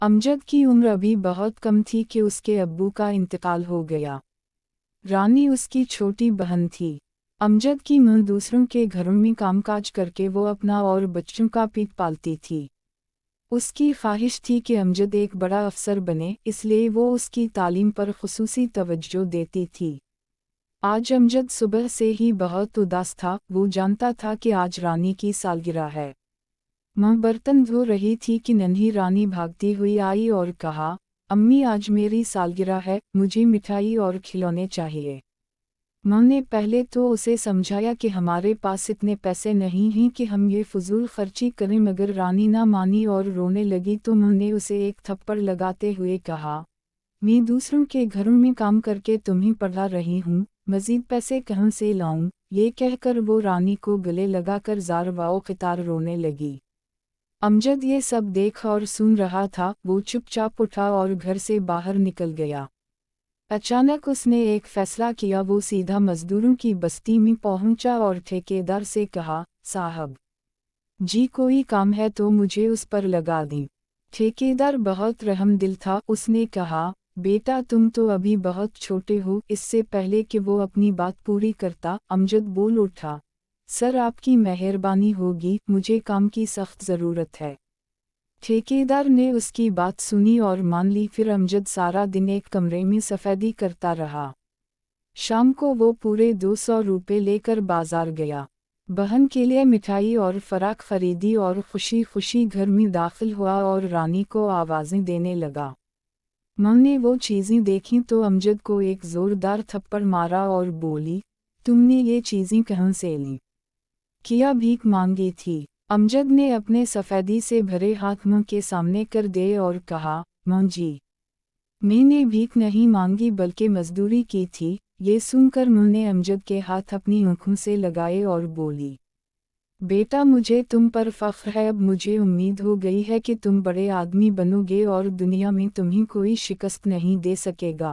अमजद की उम्र अभी बहुत कम थी कि उसके अब्बू का इंतकाल हो गया। रानी उसकी छोटी बहन थी। अमजद की मां दूसरों के घरों में कामकाज करके वो अपना और बच्चों का पेट पालती थी। उसकी ख्वाहिश थी कि अमजद एक बड़ा अफसर बने, इसलिए वो उसकी तालीम पर खुसूसी तवज्जो देती थी। आज अमजद सुबह से ही बहुत उदास था। वो जानता था कि आज रानी की सालगिरह है। माँ बर्तन धो रही थी कि नन्ही रानी भागती हुई आई और कहा, अम्मी आज मेरी सालगिरह है, मुझे मिठाई और खिलौने चाहिए। माँ ने पहले तो उसे समझाया कि हमारे पास इतने पैसे नहीं हैं कि हम ये फजूल खर्ची करें, मगर रानी ना मानी और रोने लगी तो माँ ने उसे एक थप्पड़ लगाते हुए कहा, मैं दूसरों के घरों में काम करके तुम्हें पढ़ा रही हूँ, मजीद पैसे कहाँ से लाऊं? ये कहकर वो रानी को गले लगाकर जार वाओ खितार रोने लगी। अमजद ये सब देख और सुन रहा था। वो चुपचाप उठा और घर से बाहर निकल गया। अचानक उसने एक फैसला किया। वो सीधा मजदूरों की बस्ती में पहुंचा और ठेकेदार से कहा, साहब जी कोई काम है तो मुझे उस पर लगा दें। ठेकेदार बहुत रहमदिल था। उसने कहा, बेटा तुम तो अभी बहुत छोटे हो। इससे पहले कि वो अपनी बात पूरी करता, अमजद बोल उठा, सर आपकी मेहरबानी होगी, मुझे काम की सख्त ज़रूरत है। ठेकेदार ने उसकी बात सुनी और मान ली। फिर अमजद सारा दिन एक कमरे में सफेदी करता रहा। शाम को वो पूरे 200 रुपये लेकर बाजार गया। बहन के लिए मिठाई और फराक खरीदी और खुशी खुशी घर में दाखिल हुआ और रानी को आवाज़ें देने लगा। माँ ने वो चीज़ें देखीं तो अमजद को एक ज़ोरदार थप्पड़ मारा और बोली, तुमने ये चीज़ें कहाँ से लीं? किया भीख मांगी थी? अमजद ने अपने सफ़ेदी से भरे हाथ माँ के सामने कर दिए और कहा, माँ जी मैंने भीख नहीं मांगी बल्कि मजदूरी की थी। ये सुनकर माँ ने अमजद के हाथ अपनी आँखों से लगाए और बोली, बेटा मुझे तुम पर फ़ख्र है। अब मुझे उम्मीद हो गई है कि तुम बड़े आदमी बनोगे और दुनिया में तुम्हें कोई शिकस्त नहीं दे सकेगा।